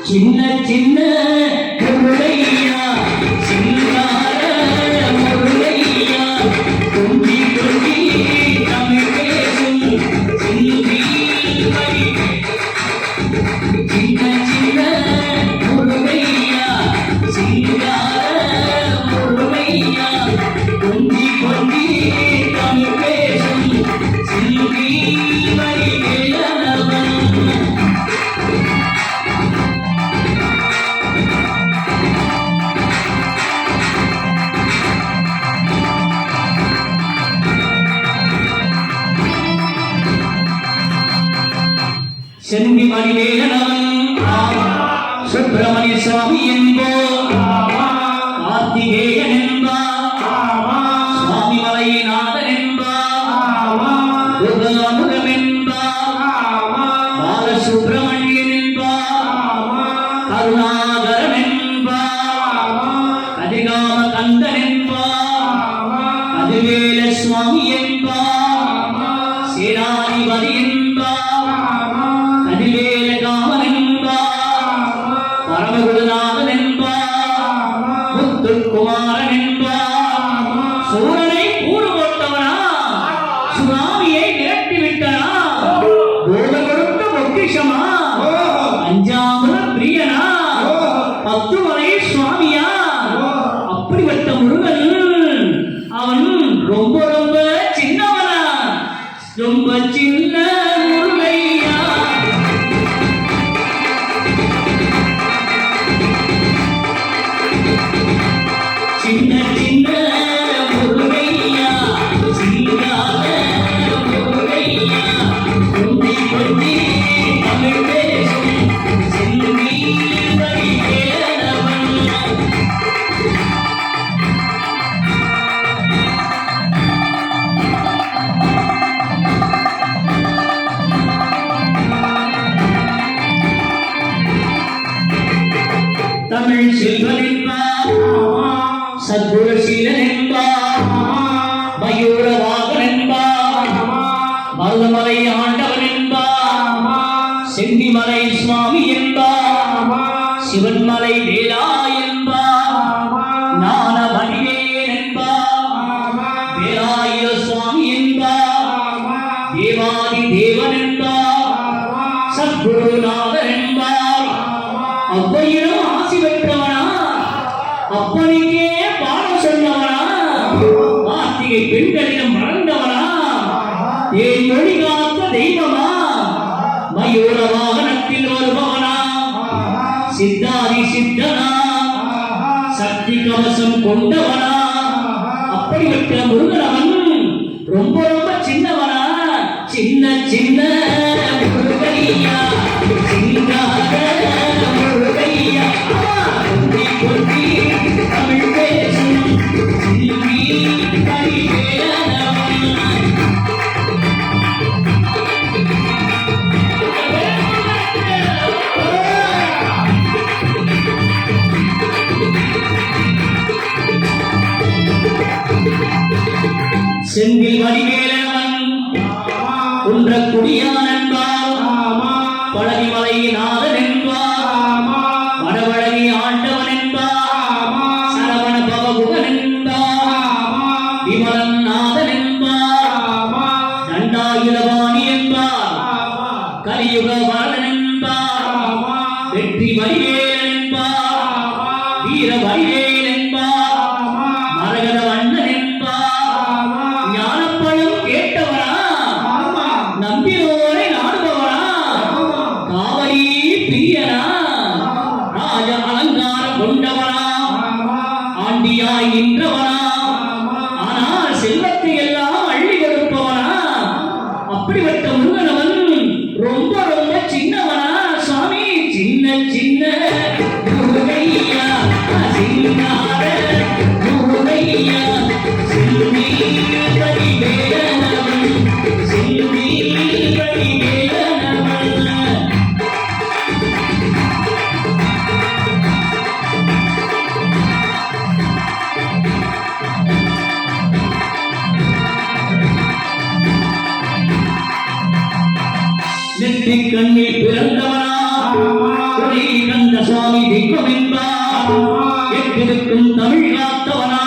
சின்ன சின்ன முருகையா சிங்கார முருகையா கொஞ்சி கொஞ்சி தமிழ் பேசும் சிந்தி சின்ன சின்ன முருகையா சிங்கார முருகையா கொஞ்சி கொஞ்சி தமிழ் பேசும் சிந்தி செந்தி மணிவேலனவன் சுப்பிரமணிய சுவாமி என்போர் கார்த்திகேயன் என்பார் சுவாமி மலைநாதன் என்பார் அமுதம் என்பார் பாலசுப்பிரமணியன் என்பார் கருணாகரன் என்பார் கதிகாம கந்தன் என்பார் கதிவேல சுவாமி என்பார் சேனாதிபதி என்பார் பரமகுருநாதன் என்பார் முத்துக்குமாரன் என்பார் சூரனை கூறு போட்டவனா சுனாமியை விரட்டி விட்டனா போத கொடுத்த பொக்கிஷமா அஞ்சாமல பிரியனா பத்துமலை சுவாமியா அப்படிப்பட்ட முருகன் அவன் ரொம்ப ரொம்ப சின்னவனா ரொம்ப சின்ன முருகையா சின்ன சின்ன முருகையா சிங்கார முருகையா கொஞ்சி கொஞ்சி தமிழ் பேசும் சிந்தி வழிவேலனவன் தமிழ் செல்வன் என்பார் சத்குருசீலன் என்பார் மயூரவாகன் என்பார் மருதமலை ஆண்டவன் என்பார் செந்திமலை சுவாமி என்பார் சிவன்மலை வேலா என்பார் ஞான வடிவேல் என்பார் வேலாயுத சுவாமி என்பார் தேவாதி தேவன் என்பார் சத்குருநாதன் என்பார் அவ்வையிடம் ஆசி பெற்றவனா அப்பனுக்கே பாடம் சொன்னவனா கார்த்திகை பெண்களிடம் மறந்தவனா ஏன் மொழி காத்த தெய்வமா மயூர வாகனத்தில் வருபவனா சித்தாதி சித்தனா சக்தி கவசம் கொண்டவனா அப்படிப்பட்ட முருகனவன் ரொம்ப ரொம்ப சின்னவனா சின்ன சின்ன முருகையா சிங்கார முருகையா கொஞ்சி கொஞ்சி தமிழ் பேசும் சிந்தி வழிவேலனவன் செந்தில் வடிவேலனவன் குன்றக்குடியான் என்பார் பழனிமலை நாதன் என்பார் வடவழகி ஆண்டவன் என்பார் சரவண பவகுகன் என்பார் விமலன் நாதன் என்பார் தண்டாயுதபாணி என்பார் கலியுக வரதன் என்பார் வெற்றி வடிவேலன் என்பார் வீர வடிவேல் என்பார் மரகத வண்ணன் என்பார் ஞானப்பழம் கேட்டவனா நம்பினோரை நாடுபவனா காவலி பிரியனா ராஜ அலங்காரம் கொண்டவனா ஆண்டியாய் நின்றவனா ஆனால் செல்வத்தை எல்லாம் அள்ளி கொடுப்பவனா அப்படிப்பட்ட முருகனவன் ரொம்ப ரொம்ப சின்னவனா சுவாமி சின்ன சின்ன முருகையா சிங்கார முருகையா சிந்தி வழிவேலனவன் சிந்தி வழிவேலனவன் சின்னசாமி தெய்வம் என்பார் எட்டிருக்கும் தமிழ் காத்தவனா